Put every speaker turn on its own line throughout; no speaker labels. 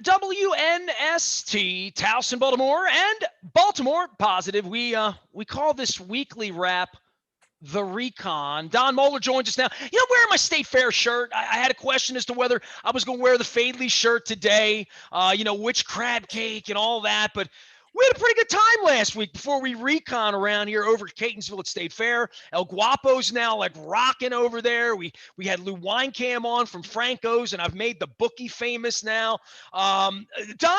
WNST, Towson, Baltimore, and Baltimore Positive. We call this weekly wrap the Recon. Don Mohler joins us now. You know, wearing my State Fair shirt. I had a question as to whether I was going to wear the Fadley shirt today, which crab cake and all that. But we had a pretty good time last week before we recon around here over at Catonsville at State Fair. El Guapo's now like rocking over there. We had Lou Winecam on from Franco's, and I've made the bookie famous now. Don,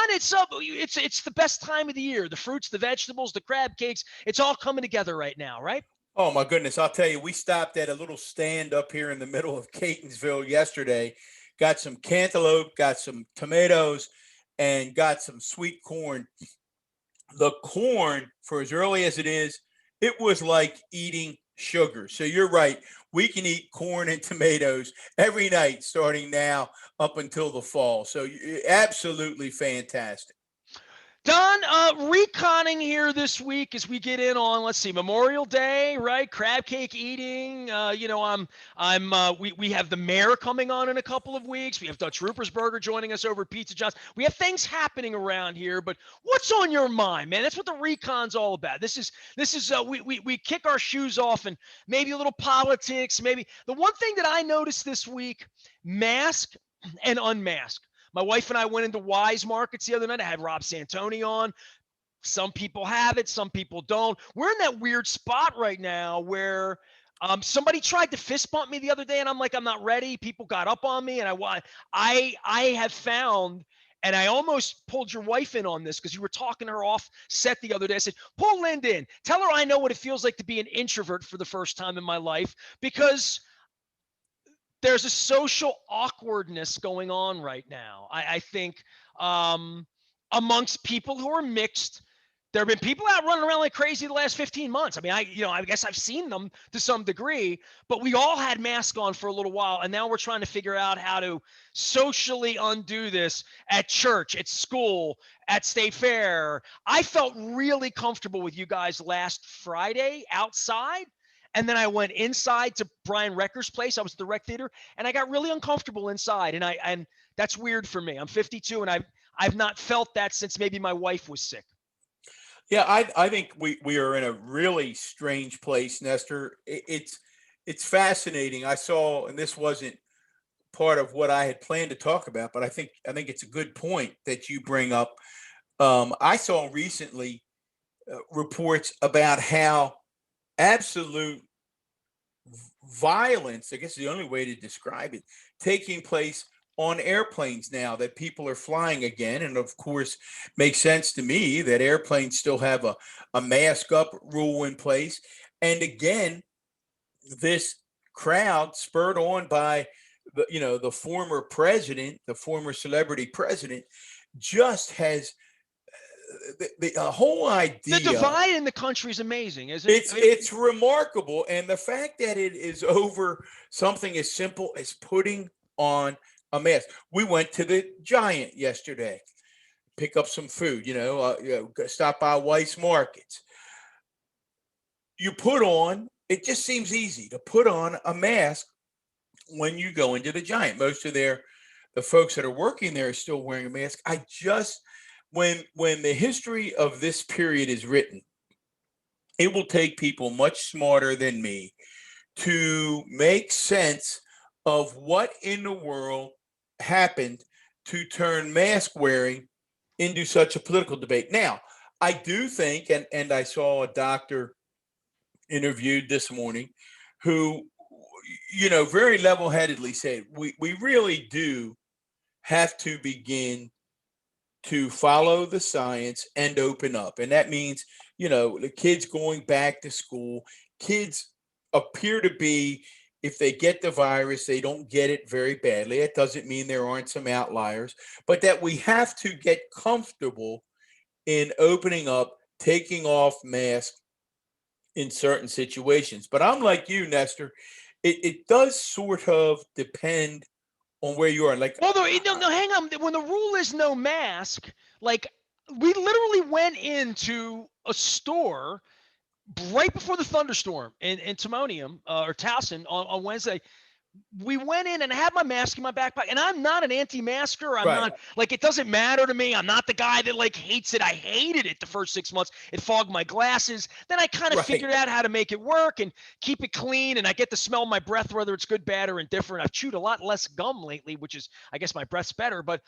it's the best time of the year. The fruits, the vegetables, the crab cakes, it's all coming together right now, right?
Oh, my goodness. I'll tell you, we stopped at a little stand up here in the middle of Catonsville yesterday, got some cantaloupe, got some tomatoes, and got some sweet corn. The corn, for as early as it is, it was like eating sugar. So you're right. We can eat corn and tomatoes every night starting now up until the fall. So absolutely fantastic.
Don, reconning here this week as we get in on, let's see, Memorial Day, right? Crab cake eating. We have the mayor coming on in a couple of weeks. We have Dutch Rupersberger joining us over at Pizza John's. We have things happening around here, but what's on your mind, man? That's what the recon's all about. This is we kick our shoes off and maybe a little politics. Maybe the one thing that I noticed this week: mask and unmask. My wife and I went into Wise Markets the other night. I had Rob Santoni on. Some people have it, some people don't. We're in that weird spot right now where somebody tried to fist bump me the other day, and I'm like, I'm not ready. People got up on me, and I have found, and I almost pulled your wife in on this because you were talking to her off set the other day. I said, pull Linda in. Tell her I know what it feels like to be an introvert for the first time in my life, because there's a social awkwardness going on right now. I think amongst people who are mixed. There have been people out running around like crazy the last 15 months. I mean, I guess I've seen them to some degree, but we all had masks on for a little while, and now we're trying to figure out how to socially undo this at church, at school, at State Fair. I felt really comfortable with you guys last Friday outside. And then I went inside to Brian Recker's place. I was at the Rec Theater, and I got really uncomfortable inside. And that's weird for me. I'm 52, and I've not felt that since maybe my wife was sick.
Yeah, I think we are in a really strange place, Nestor. It's fascinating. I saw, and this wasn't part of what I had planned to talk about, but I think it's a good point that you bring up. I saw recently reports about how absolute violence, I guess is the only way to describe it, taking place on airplanes now that people are flying again. And of course, makes sense to me that airplanes still have a mask up rule in place. And again, this crowd spurred on by the former president, the former celebrity president, just has the whole idea.
The divide in the country is amazing, isn't it?
It's remarkable. And the fact that it is over something as simple as putting on a mask. We went to the Giant yesterday, pick up some food, stop by Weis Markets. It just seems easy to put on a mask when you go into the Giant. Most of the folks that are working there are still wearing a mask. When the history of this period is written, it will take people much smarter than me to make sense of what in the world happened to turn mask wearing into such a political debate. Now, I do think, and I saw a doctor interviewed this morning who, very level-headedly said, we really do have to begin to follow the science and open up. And that means, the kids going back to school, kids appear to be, if they get the virus, they don't get it very badly. It doesn't mean there aren't some outliers, but that we have to get comfortable in opening up, taking off masks in certain situations. But I'm like you, Nestor. It does sort of depend on where you are. Like,
well, no, hang on. When the rule is no mask, like we literally went into a store right before the thunderstorm in Timonium or Towson on Wednesday. we went in and I had my mask in my backpack, and I'm not an anti-masker. I'm
Right.
not like, it doesn't matter to me. I'm not the guy that like hates it. I hated it the first 6 months. It fogged my glasses. Then I kind of
Right.
figured out how to make it work and keep it clean. And I get to smell my breath, whether it's good, bad, or indifferent. I've chewed a lot less gum lately, which is, I guess, my breath's better. But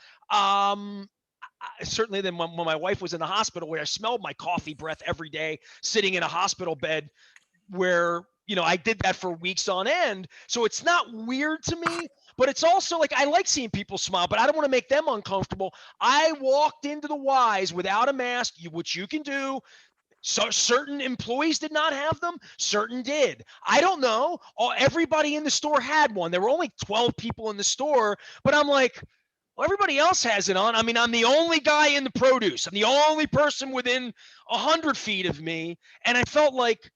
certainly than when my wife was in the hospital, where I smelled my coffee breath every day, sitting in a hospital bed where I did that for weeks on end. So it's not weird to me, but it's also like I like seeing people smile, but I don't want to make them uncomfortable. I walked into the Wise without a mask, which you can do. So certain employees did not have them, certain did. I don't know. Everybody in the store had one. There were only 12 people in the store, but I'm like, well, everybody else has it on. I mean, I'm the only guy in the produce. I'm the only person within 100 feet of me. And I felt like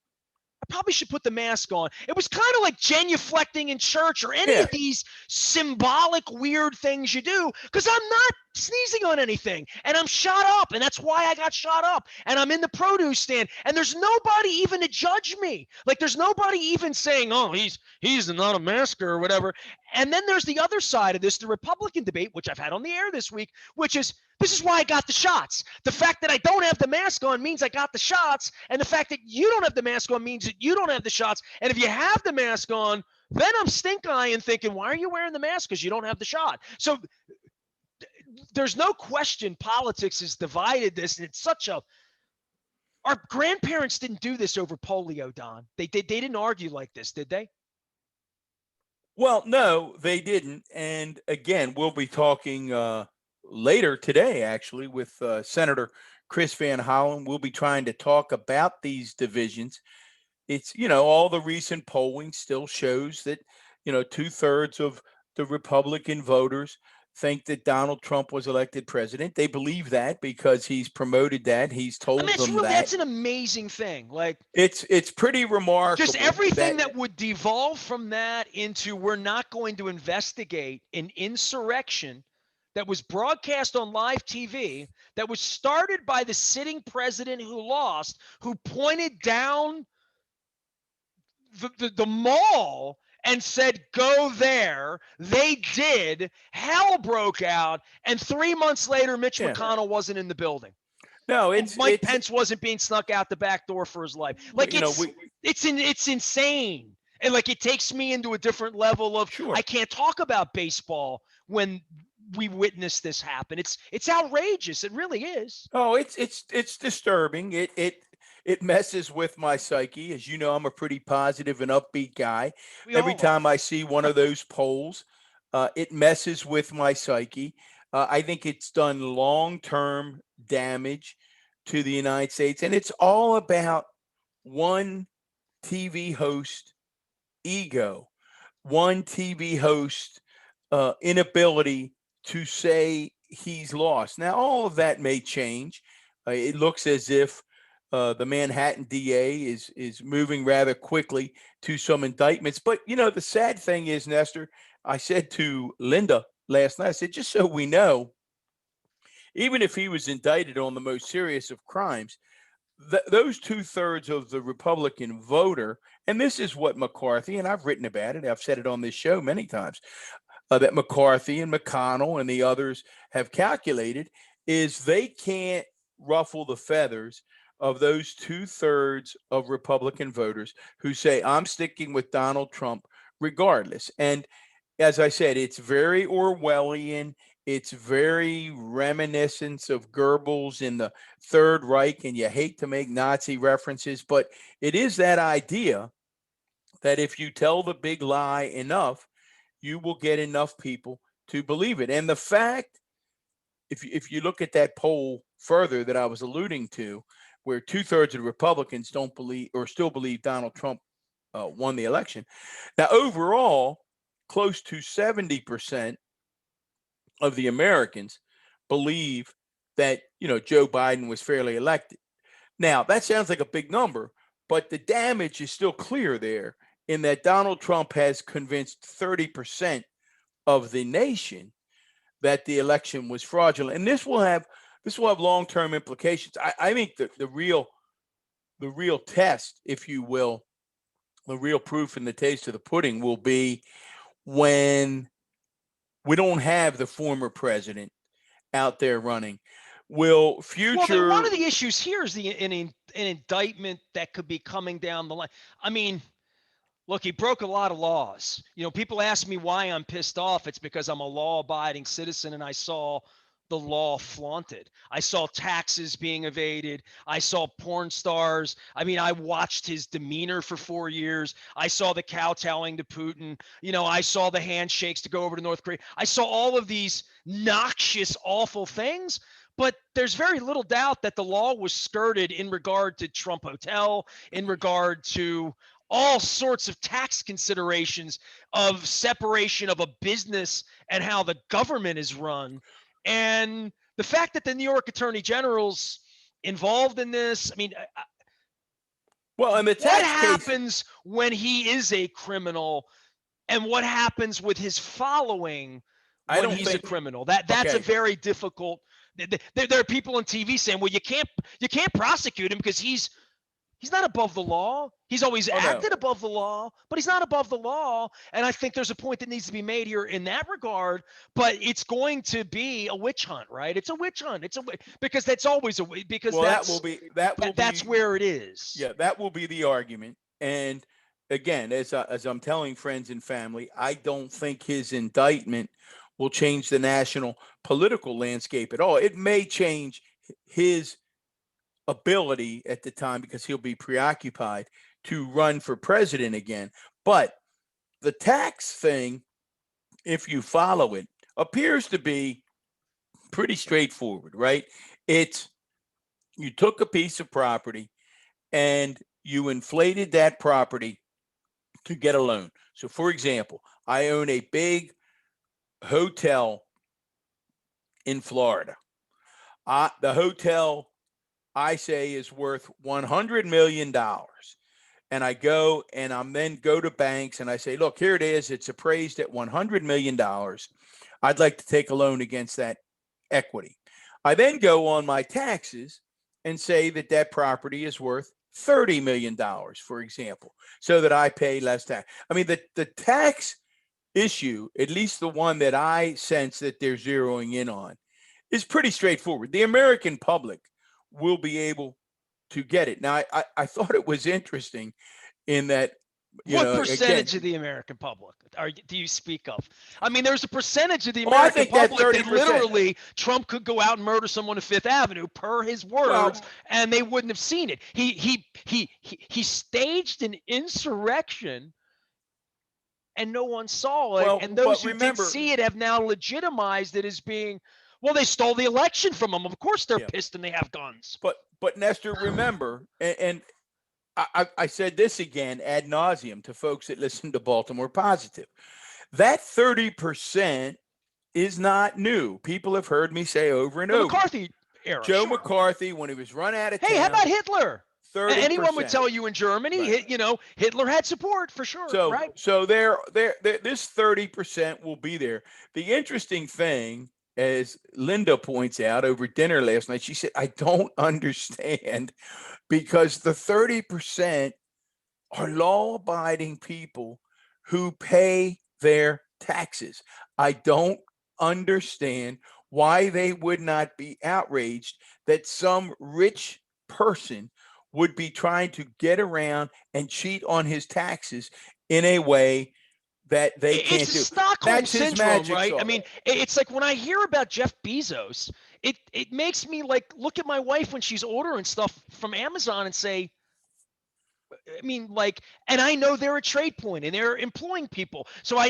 I probably should put the mask on. It was kind of like genuflecting in church or any
Yeah.
of these symbolic weird things you do, because I'm not sneezing on anything and I'm shot up, and that's why I got shot up, and I'm in the produce stand and there's nobody even to judge me. Like there's nobody even saying, oh, he's not a masker or whatever. And then there's the other side of this, the Republican debate, which I've had on the air this week, which is this is why I got the shots. The fact that I don't have the mask on means I got the shots. And the fact that you don't have the mask on means that you don't have the shots. And if you have the mask on, then I'm stink eyeing thinking, why are you wearing the mask? Because you don't have the shot. So there's no question politics has divided this. And it's such a, our grandparents didn't do this over polio, Don. They didn't argue like this, did they?
Well, no, they didn't. And again, we'll be talking later today, actually, with Senator Chris Van Hollen. We'll be trying to talk about these divisions. It's, all the recent polling still shows that, 2/3 of the Republican voters think that Donald Trump was elected president. They believe that because he's promoted that. He's
I mean,
told
it's
them
really,
that.
that's an amazing thing. Like,
It's pretty
just
remarkable
everything
that
that would devolve from that into we're not going to investigate an insurrection that was broadcast on live TV, that was started by the sitting president who lost, who pointed down the mall and said, go there. They did. Hell broke out. And 3 months later, Mitch
yeah.
McConnell wasn't in the building.
No,
And Mike Pence wasn't being snuck out the back door for his life. Like
we
it's insane. And like it takes me into a different level of I
sure.
can't talk about baseball when we witness this happen. It's outrageous. It really is.
Oh, it's disturbing. It messes with my psyche. As you know, I'm a pretty positive and upbeat guy.
We
Every
all are.
time I see one of those polls, it messes with my psyche. I think it's done long-term damage to the United States, and it's all about one TV host ego, one TV host inability to say he's lost. Now, all of that may change. It looks as if the Manhattan DA is moving rather quickly to some indictments. But the sad thing is, Nestor, I said to Linda last night, I said, just so we know, even if he was indicted on the most serious of crimes, those 2/3 of the Republican voter, and this is what McCarthy, and I've written about it, I've said it on this show many times, that McCarthy and McConnell and the others have calculated, is they can't ruffle the feathers of those 2/3 of Republican voters who say, I'm sticking with Donald Trump regardless. And as I said, it's very Orwellian. It's very reminiscent of Goebbels in the Third Reich, and you hate to make Nazi references, but it is that idea that if you tell the big lie enough, you will get enough people to believe it. And the fact, if you look at that poll further that I was alluding to, where 2/3 of the Republicans don't believe or still believe Donald Trump won the election. Now, overall, close to 70% of the Americans believe that, Joe Biden was fairly elected. Now, that sounds like a big number, but the damage is still clear there in that Donald Trump has convinced 30% of the nation that the election was fraudulent. And this will have long-term implications. I think the real test, if you will, the real proof in the taste of the pudding will be when we don't have the former president out there running? Will
Well, one
future
of the issues here is an indictment that could be coming down the line. I mean, look, he broke a lot of laws. People ask me why I'm pissed off. It's because I'm a law-abiding citizen and I saw the law flaunted. I saw taxes being evaded. I saw porn stars. I mean, I watched his demeanor for 4 years. I saw the kowtowing to Putin. I saw the handshakes to go over to North Korea. I saw all of these noxious, awful things. But there's very little doubt that the law was skirted in regard to Trump Hotel, in regard to all sorts of tax considerations of separation of a business and how the government is run. And the fact that the New York Attorney General's involved in this, I mean,
well, in the
what
tax case,
happens when he is a criminal and what happens with his following
I
when
don't
he's a
think.
criminal? That's a
Okay,
very difficult. There are people on TV saying, "Well, you can't prosecute him because he's not above the law. He's always
oh no,
acted above the law, but he's not above the law." And I think there's a point that needs to be made here in that regard. But it's going to be a witch hunt, right? It's a witch hunt. Because that's always because
well, that will
that's
be
where it is.
yeah, that will be the argument. And again, as I'm telling friends and family, I don't think his indictment will change the national political landscape at all. It may change his ability at the time because he'll be preoccupied to run for president again. But the tax thing, if you follow it, appears to be pretty straightforward, right? It's you took a piece of property and you inflated that property to get a loan. So, for example, I own a big hotel in Florida. The hotel, I say, is worth $100 million. And I go and I'm then go to banks and I say, look, here it is. It's appraised at $100 million. I'd like to take a loan against that equity. I then go on my taxes and say that that property is worth $30 million, for example, so that I pay less tax. I mean, the tax issue, at least the one that I sense that they're zeroing in on, is pretty straightforward. The American public will be able to get it. Now, I thought it was interesting in that,
What
again,
percentage of the American public do you speak of? I mean, there's a percentage of the
oh, I
American
think that
public that
30%.
literally Trump could go out and murder someone on Fifth Avenue, per his words,
Well,
and they wouldn't have seen it. He staged an insurrection, and no one saw it. And those
but
who did
remember,
see it have now legitimized it as being, well, they stole the election from them. Of course, they're
yeah,
pissed and they have guns.
but Nestor, remember, and I said this again ad nauseum to folks that listen to Baltimore Positive. That 30% is not new. People have heard me say over and
The
over.
McCarthy era,
Joe
sure.
McCarthy, when he was run out of
Hey, how
town,
about Hitler? Anyone would
30%.
tell you in
Right.
Germany, Hitler had support for sure,
So
right?
so this 30% will be there. The interesting thing, as Linda points out over dinner last night, she said, I don't understand because the 30% are law-abiding people who pay their taxes. I don't understand why they would not be outraged that some rich person would be trying to get around and cheat on his taxes in a way that they
It's
can't
a
do.
Stockholm
That's his
syndrome,
magic
right? I
sauce.
mean, it's like when I hear about Jeff Bezos, it makes me like look at my wife when she's ordering stuff from Amazon and say, I mean, like, and I know they're a trade point and they're employing people. So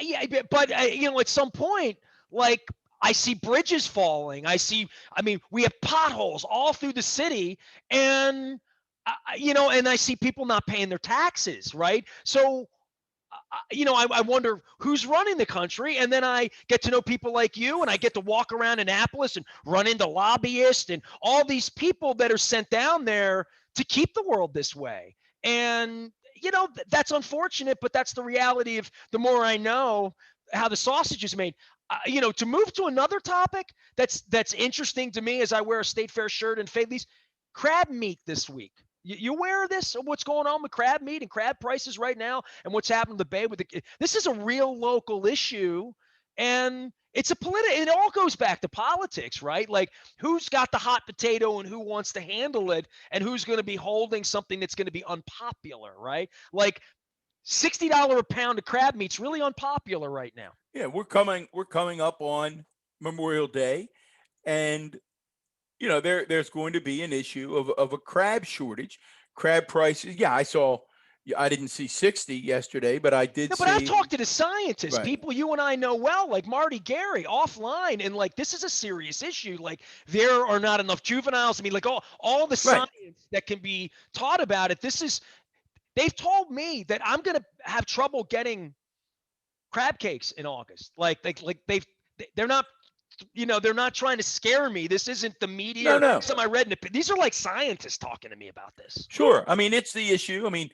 yeah, but at some point, like, I see bridges falling. I mean, we have potholes all through the city, and and I see people not paying their taxes, right? So I wonder who's running the country. And then I get to know people like you, and I get to walk around Annapolis and run into lobbyists and all these people that are sent down there to keep the world this way. And, that's unfortunate, but that's the reality of the more I know how the sausage is made. To move to another topic that's interesting to me as I wear a State Fair shirt and fade these crab meat this week. You aware of this? Of what's going on with crab meat and crab prices right now, and what's happened to the bay with the? This is a real local issue, and it's a political. It all goes back to politics, right? Like who's got the hot potato and who wants to handle it, and who's going to be holding something that's going to be unpopular, right? Like $60 a pound of crab meat's really unpopular right now.
Yeah, we're coming up on Memorial Day, and there's going to be an issue of a crab shortage. Crab prices. Yeah, I saw. Yeah, I didn't see 60 yesterday, but I did
No, but I
see.
talked to the scientists,
Right.
people you and I know well, like Marty Gary, offline, and like this is a serious issue. Like there are not enough juveniles. I mean, like all the
Right.
science that can be taught about it. This is they've told me that I'm gonna have trouble getting crab cakes in August. Like they're not they're not trying to scare me. This isn't the media
No,
or
no.
some I read in the these are like scientists talking to me about this.
Sure. I mean, it's the issue. I mean,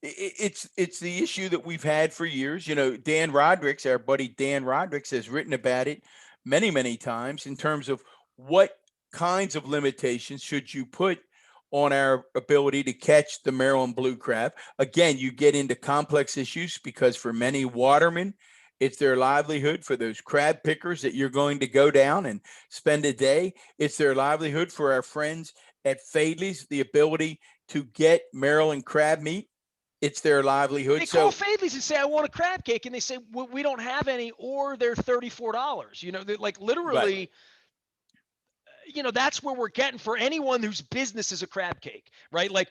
it's the issue that we've had for years. Dan Rodricks, our buddy Dan Rodricks, has written about it many times in terms of what kinds of limitations should you put on our ability to catch the Maryland blue crab. Again, you get into complex issues because for many watermen, it's their livelihood. For those crab pickers that you're going to go down and spend a day, it's their livelihood. For our friends at Fadley's, the ability to get Maryland crab meat, it's their livelihood.
They call
So,
Fadley's and say, "I want a crab cake," and they say, "We don't have any," or they're $34. They're like
right.
literally, that's where we're getting for anyone whose business is a crab cake, right? Like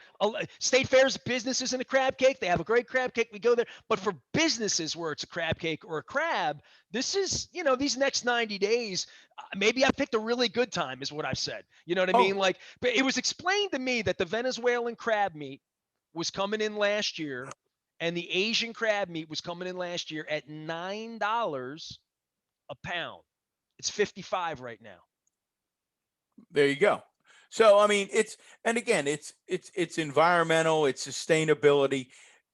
State Fair's business isn't a crab cake. They have a great crab cake. We go there. But for businesses where it's a crab cake or a crab, this is, these next 90 days, maybe I picked a really good time, is what I've said. You know what I
Oh,
mean? Like, but it was explained to me that the Venezuelan crab meat was coming in last year and the Asian crab meat was coming in last year at $9 a pound. It's 55 right now.
there you go. So, I mean, and again, it's environmental, it's sustainability,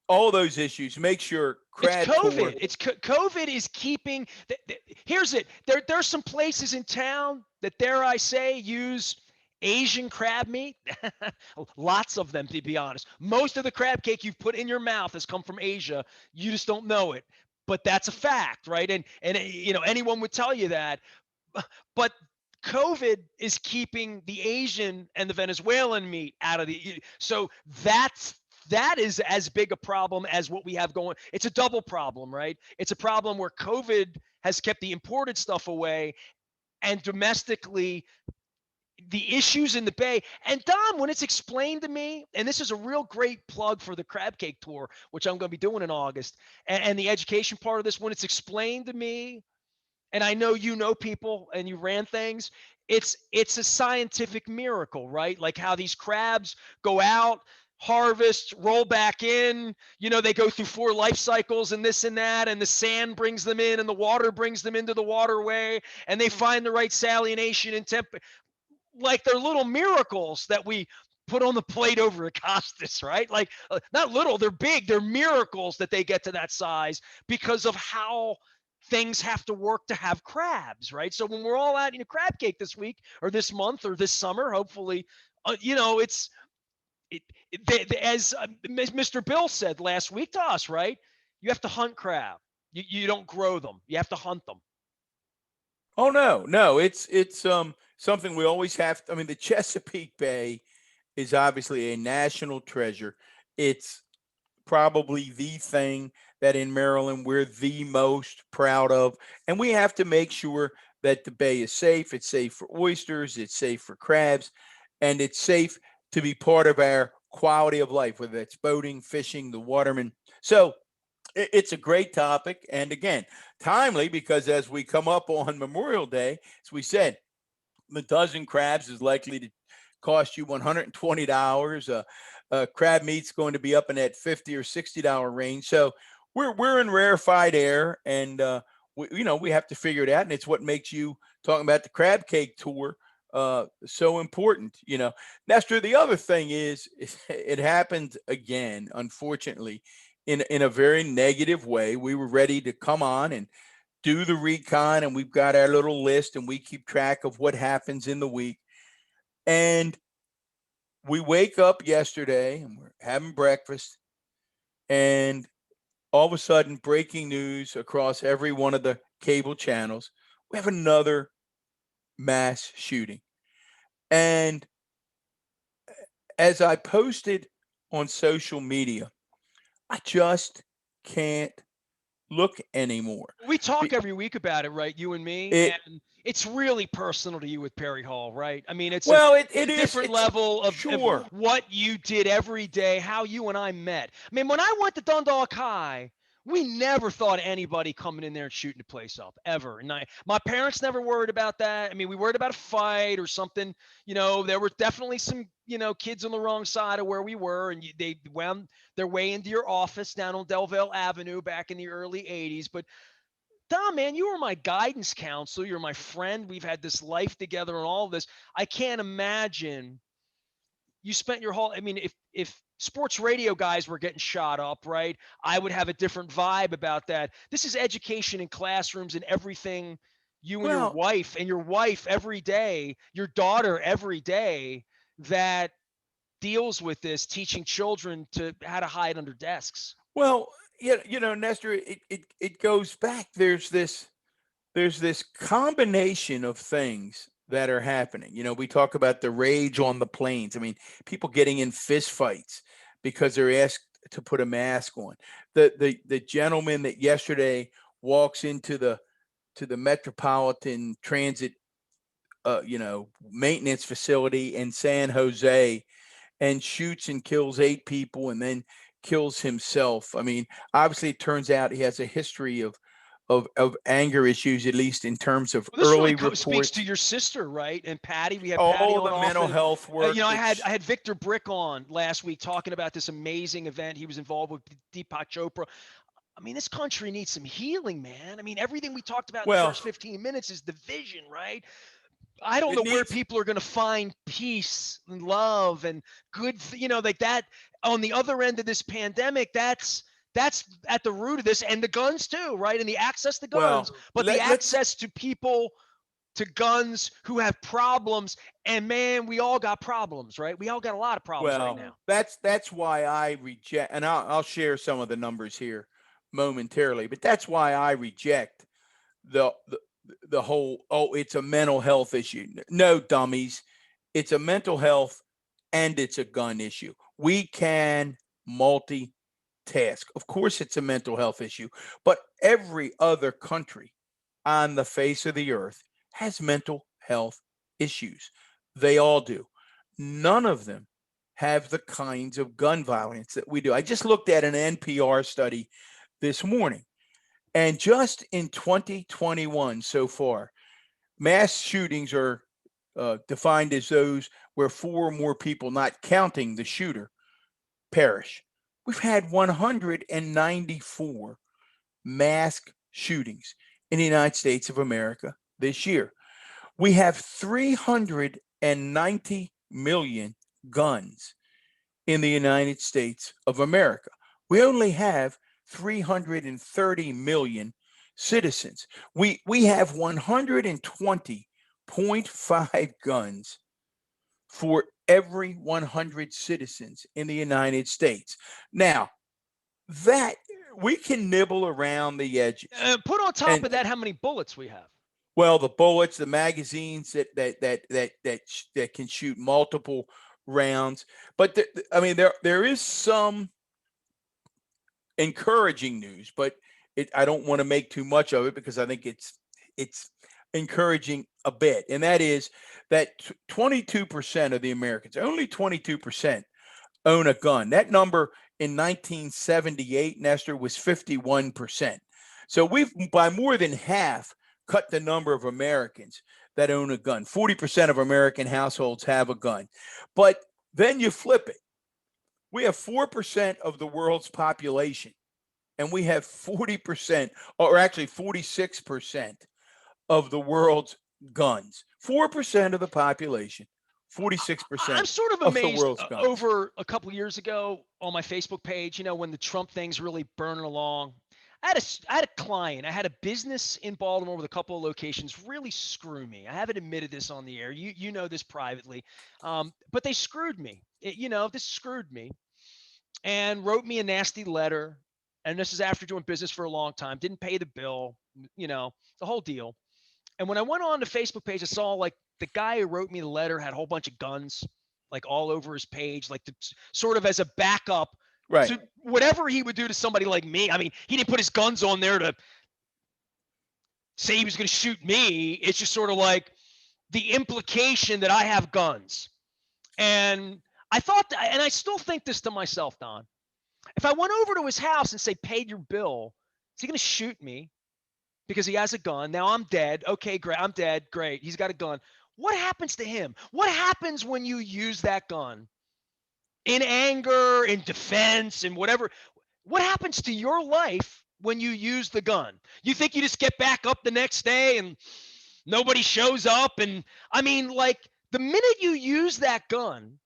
all those issues. Make sure
It's
Crab Tour.
COVID. COVID is keeping. Here's it. There's some places in town that, dare I say, use Asian crab meat. Lots of them, to be honest. Most of the crab cake you've put in your mouth has come from Asia. You just don't know it, but that's a fact, right? And anyone would tell you that. But COVID is keeping the Asian and the Venezuelan meat out of the. So that is as big a problem as what we have going. It's a double problem, right? It's a problem where COVID has kept the imported stuff away, and domestically the issues in the bay. And Don, when it's explained to me, and this is a real great plug for the crab cake tour, which I'm going to be doing in August, and the education part of this, when it's explained to me, and I know people and you ran things, it's a scientific miracle, right? Like how these crabs go out, harvest, roll back in, they go through 4 life cycles and this and that, and the sand brings them in and the water brings them into the waterway, and they find the right salination and temp. Like they're little miracles that we put on the plate over at Costas, right? Like not little, they're big. They're miracles that they get to that size because of how things have to work to have crabs, right? So when we're all out in a crab cake this week or this month or this summer, hopefully, it's as Mr. Bill said last week to us, right? You have to hunt crab. You don't grow them. You have to hunt them.
Oh no, no, it's something we always have. I mean, the Chesapeake Bay is obviously a national treasure. It's probably the thing that in Maryland we're the most proud of. And we have to make sure that the bay is safe. It's safe for oysters, it's safe for crabs, and it's safe to be part of our quality of life, whether it's boating, fishing, the watermen. So it's a great topic. And again, timely because as we come up on Memorial Day, as we said, the dozen crabs is likely to cost you $120. Crab meat's going to be up in that $50 or $60 range. So we're in rarefied air, and we have to figure it out. And it's what makes you talking about the crab cake tour so important. Nestor, the other thing is it happened again, unfortunately, in a very negative way. We were ready to come on and do the recon, and we've got our little list, and we keep track of what happens in the week. And we wake up yesterday and we're having breakfast, and all of a sudden, breaking news across every one of the cable channels. We have another mass shooting. And as I posted on social media, I just can't look anymore.
We talk
Be-
every week about it, right? You and me,
It
and it's really personal to you with Perry Hall, right? I mean,
well,
it's
it
a
is.
different
It's
level of
sure.
what you did every day, how you and I met. I mean, when I went to Dundalk High, we never thought anybody coming in there and shooting the place up ever. And my parents never worried about that. I mean, we worried about a fight or something. There were definitely some kids on the wrong side of where we were, and they wound their way into your office down on Delville Avenue back in the early '80s. But Dom, man, you were my guidance counselor. You're my friend. We've had this life together and all of this. I can't imagine you spent your whole. I mean, if sports radio guys were getting shot up, right? I would have a different vibe about that. This is education in classrooms and everything. You
Well,
and your wife every day, your daughter every day that deals with this, teaching children to how to hide under desks.
well, yeah, Nestor, it goes back. There's this combination of things that are happening. We talk about the rage on the plains. I mean, people getting in fist fights because they're asked to put a mask on. The gentleman that yesterday walks into the Metropolitan Transit maintenance facility in San Jose and shoots and kills 8 people and then kills himself. I mean, obviously it turns out he has a history of anger issues, at least in terms of
Well, this really
early
speaks to
reports.
your sister, right? And Patty, we had Patty
All
on
the mental
often.
health work
I
that
had I had Victor Brick on last week talking about this amazing event he was involved with, Deepak Chopra. I mean, this country needs some healing, man. I mean, everything we talked about in the
well,
first 15 minutes is division, right? I don't
it
know where
needs
people are going to find peace and love and good, like that on the other end of this pandemic. That's at the root of this, and the guns too, right? And the access to guns,
well,
but the
let's
access to people to guns who have problems. And man, we all got problems, right? We all got a lot of problems right
well,
now.
that's why I reject, and I'll share some of the numbers here momentarily, but that's why I reject the the whole, oh, it's a mental health issue. No, dummies, it's a mental health and it's a gun issue. We can multitask. Of course, it's a mental health issue, but every other country on the face of the earth has mental health issues. They all do. None of them have the kinds of gun violence that we do. I just looked at an NPR study this morning, and just in 2021 so far, mass shootings are defined as those where four or more people, not counting the shooter, perish. We've had 194 mass shootings in the United States of America this year. We have 390 million guns in the United States of America. We only have 330 million citizens. We have 120.5 guns for every 100 citizens in the United States. Now, that we can nibble around the edges.
Put on top
And
of that how many bullets we have.
well, the bullets, the magazines that can shoot multiple rounds. But I mean, there is some encouraging news, but I don't want to make too much of it because I think it's encouraging a bit, and that is that 22% of the Americans, only 22%, own a gun. That number in 1978, Nestor, was 51%. So we've by more than half cut the number of Americans that own a gun. 40% of American households have a gun. But then you flip it. We have 4% of the world's population, and we have 40%, or actually 46% of the world's guns. 4% of the population,
I'm
46%
sort of
of the
amazed
world's guns.
over a couple of years ago on my Facebook page, when the Trump thing's really burning along. I had a client. I had a business in Baltimore with a couple of locations really screw me. I haven't admitted this on the air. You know this privately, but they screwed me. This screwed me and wrote me a nasty letter. And this is after doing business for a long time. Didn't pay the bill. The whole deal. And when I went on the Facebook page, I saw like the guy who wrote me the letter had a whole bunch of guns like all over his page, like sort of as a backup
Right.
to whatever he would do to somebody like me. I mean, he didn't put his guns on there to say he was going to shoot me. It's just sort of like the implication that I have guns. And I thought, and I still think this to myself, Don. If I went over to his house and say, paid your bill, is he going to shoot me because he has a gun? Now I'm dead. Okay, great. I'm dead. Great. He's got a gun. What happens to him? What happens when you use that gun in anger, in defense, and whatever? What happens to your life when you use the gun? You think you just get back up the next day and nobody shows up? And I mean, like the minute you use that gun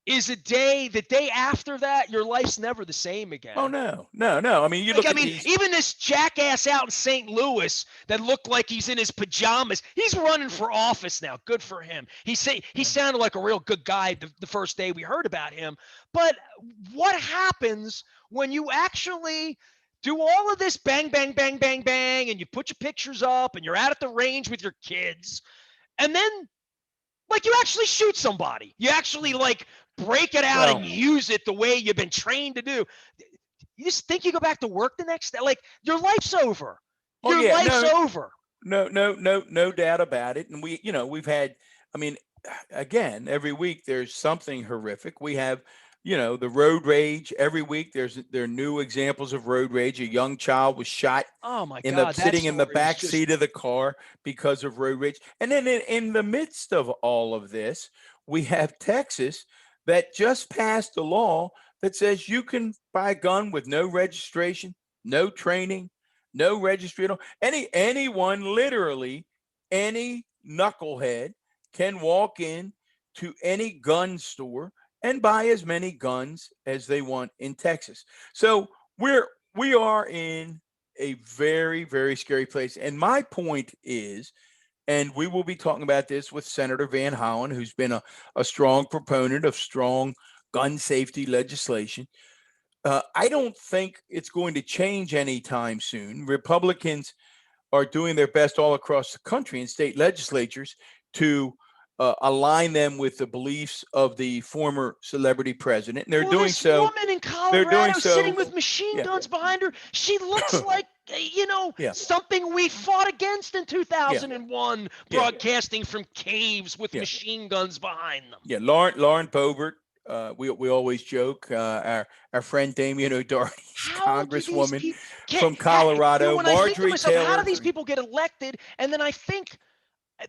is the day after that, your life's never the same
Oh
again.
no. I mean, you
Like,
look
I
at
mean,
these.
even this jackass out in St. Louis that looked like he's in his pajamas, he's running for office now. Good for him. He
Yeah.
sounded like a real good guy the first day we heard about him. But what happens when you actually do all of this bang, bang, bang, bang, bang, and you put your pictures up and you're out at the range with your kids, and then like you actually shoot somebody. You actually like break it out and
Well,
use it the way you've been trained to do. You just think you go back to work the next day? Like your life's over.
oh
Your
yeah,
life's
no,
over.
no doubt about it. And we've had. I mean, again, every week there's something horrific. We have, the road rage every week. There are new examples of road rage. A young child was shot
Oh my
in the
God, that
sitting in the
story was
back
just
seat of the car because of road rage. And then in the midst of all of this, we have Texas that just passed a law that says you can buy a gun with no registration, no training, no registry at all. Anyone, literally any knucklehead, can walk in to any gun store and buy as many guns as they want in Texas. So we are in a very, very scary place. And my point is, and we will be talking about this with Senator Van Hollen, who's been a strong proponent of strong gun safety legislation. I don't think it's going to change anytime soon. Republicans are doing their best all across the country in state legislatures to align them with the beliefs of the former celebrity president. And they're
well,
doing
this
so.
woman in
They're doing
Colorado sitting
so.
with machine
Yeah.
guns behind her. She looks like
Yeah.
something we fought against in
Yeah.
2001,
Yeah.
broadcasting from caves with
Yeah.
machine guns behind them.
Yeah. Lauren Boebert. We always joke. Our friend Damien O'Doherty's
How do these
congresswoman
people
from Colorado,
when I think to
Marjorie
myself, how do
Taylor
these
Greene.
people get elected? And then I think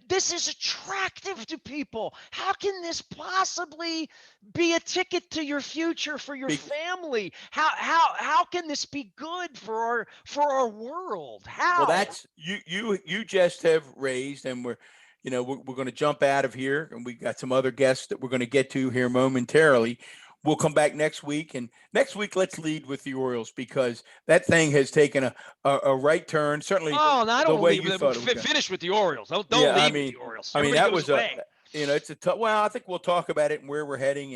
this is attractive to people. How can this possibly be a ticket to your future for your
Be,
family? How can this be good for our world?
well,
How?
that's you just have raised, and we're going to jump out of here, and we got some other guests that we're going to get to here momentarily. We'll come back next week, and next week let's lead with the Orioles because that thing has taken a right turn. Certainly,
Oh, no, I don't
the
want
way
to leave
you
with
thought it was going.
finish with the Orioles. Don't
Yeah,
leave with the Orioles. Everybody
that
goes
was a,
away.
it's a tough. Well, I think we'll talk about it and where we're heading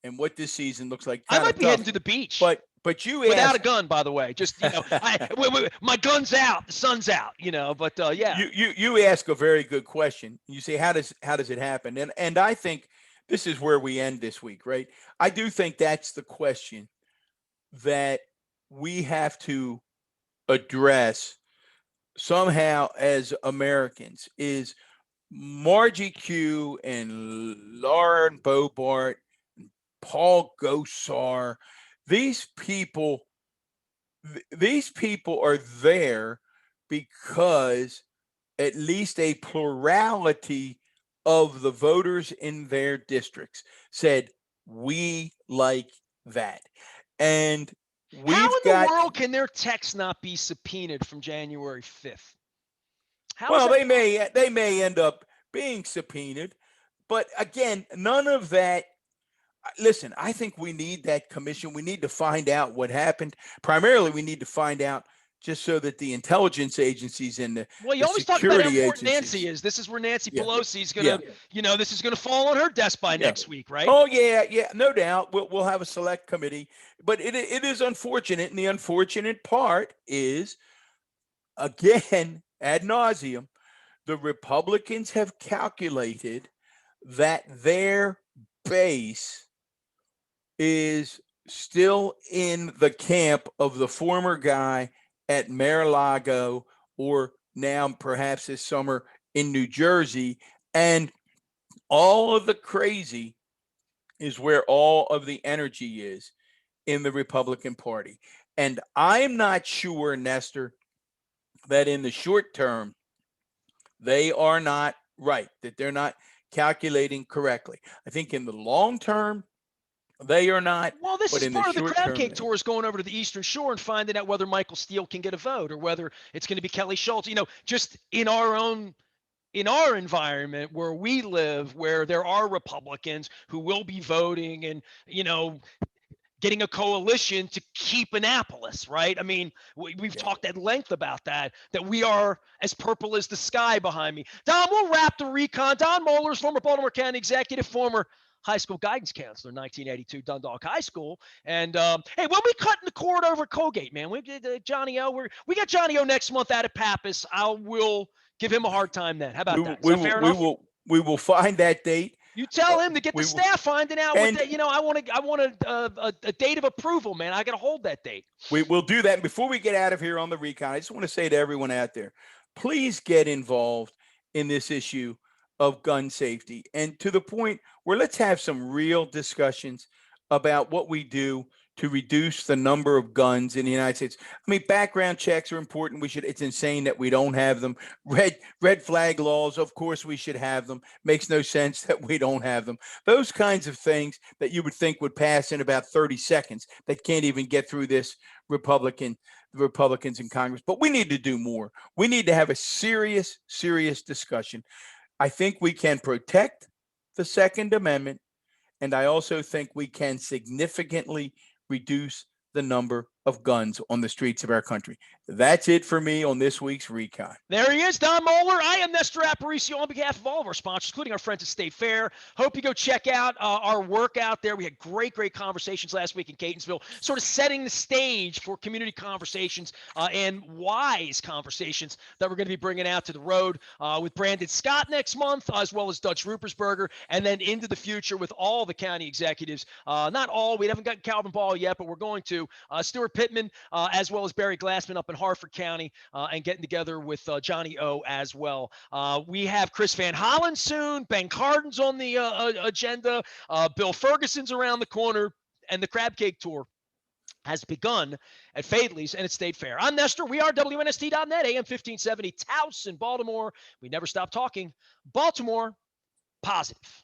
and what this season looks like.
I
Kind
might
of
be heading
tough,
to the beach
but you
without a
asked.
gun, by the way. Just my gun's out, the sun's out. But yeah.
You ask a very good question. You say how does it happen? And I think this is where we end this week, right? I do think that's the question that we have to address somehow as Americans is Margie Q and Lauren Bobart, Paul Gosar. These people, these people are there because at least a plurality of the voters in their districts said we like that, and
How
we've
in the
got.
world can their text not be subpoenaed from January 5th? How is
Well,
that
they may end up being subpoenaed, but again, none of that. Listen, I think we need that commission. We need to find out what happened. Primarily, we need to find out just so that the intelligence agencies and
Well, you
the
always talk about how
security
important Nancy
agencies.
is. This is where Nancy
Yeah.
Pelosi is
Yeah.
gonna, this is gonna fall on her desk by
Yeah.
next week, right?
Oh yeah, yeah, no doubt. We'll have a select committee, but it is unfortunate, and the unfortunate part is, again, ad nauseum, the Republicans have calculated that their base is still in the camp of the former guy at Mar-a-Lago, or now perhaps this summer in New Jersey, and all of the crazy is where all of the energy is in the Republican Party. And I'm not sure, Nestor, that in the short term, they are not right, that they're not calculating correctly. I think in the long term, they are not,
Well, this
but
is
in the
part of the
short
crab
term,
cake
they
tour is going over to the Eastern Shore and finding out whether Michael Steele can get a vote or whether it's going to be Kelly Schultz. Just in our environment where we live, where there are Republicans who will be voting and, getting a coalition to keep Annapolis, right? I mean, we've
yeah.
talked at length about that we are as purple as the sky behind me. Don, we'll wrap the recon. Don Mohler, former Baltimore County executive, former high school guidance counselor, 1982 Dundalk High School. And hey, when we cutting the cord over at Colgate, man, we did Johnny O. We got Johnny O next month out of Pappas. I will give him a hard time then. How
We
about
will,
that? Is
we
that
will,
fair
we
enough?
will, we will find that date.
You tell him to get the
We will,
staff finding out what
and
that. I want a date of approval, man. I got to hold that date.
we will do that. And before we get out of here on the recon, I just want to say to everyone out there, please get involved in this issue of gun safety, and to the point where let's have some real discussions about what we do to reduce the number of guns in the United States. I mean, background checks are important. It's insane that we don't have them. Red flag laws, of course we should have them. Makes no sense that we don't have them. Those kinds of things that you would think would pass in about 30 seconds that can't even get through this Republicans in Congress. But we need to do more. We need to have a serious discussion. I think we can protect the Second Amendment, and I also think we can significantly reduce the number of guns on the streets of our country. That's it for me on this week's Recon.
There he is, Don Mohler. I am Nestor Aparicio on behalf of all of our sponsors, including our friends at State Fair. Hope you go check out our work out there. We had great conversations last week in Catonsville, sort of setting the stage for community conversations and wise conversations that we're going to be bringing out to the road with Brandon Scott next month, as well as Dutch Rupersberger, and then into the future with all the county executives. Not all, we haven't gotten Calvin Ball yet, but we're going to. Stuart Pittman, as well as Barry Glassman up in Harford County, and getting together with Johnny O as well. We have Chris Van Hollen soon. Ben Cardin's on the agenda. Bill Ferguson's around the corner, and the Crab Cake Tour has begun at Fadley's and at State Fair. I'm Nestor. We are WNST.net, AM 1570, Taos in Baltimore. We never stop talking. Baltimore, positive.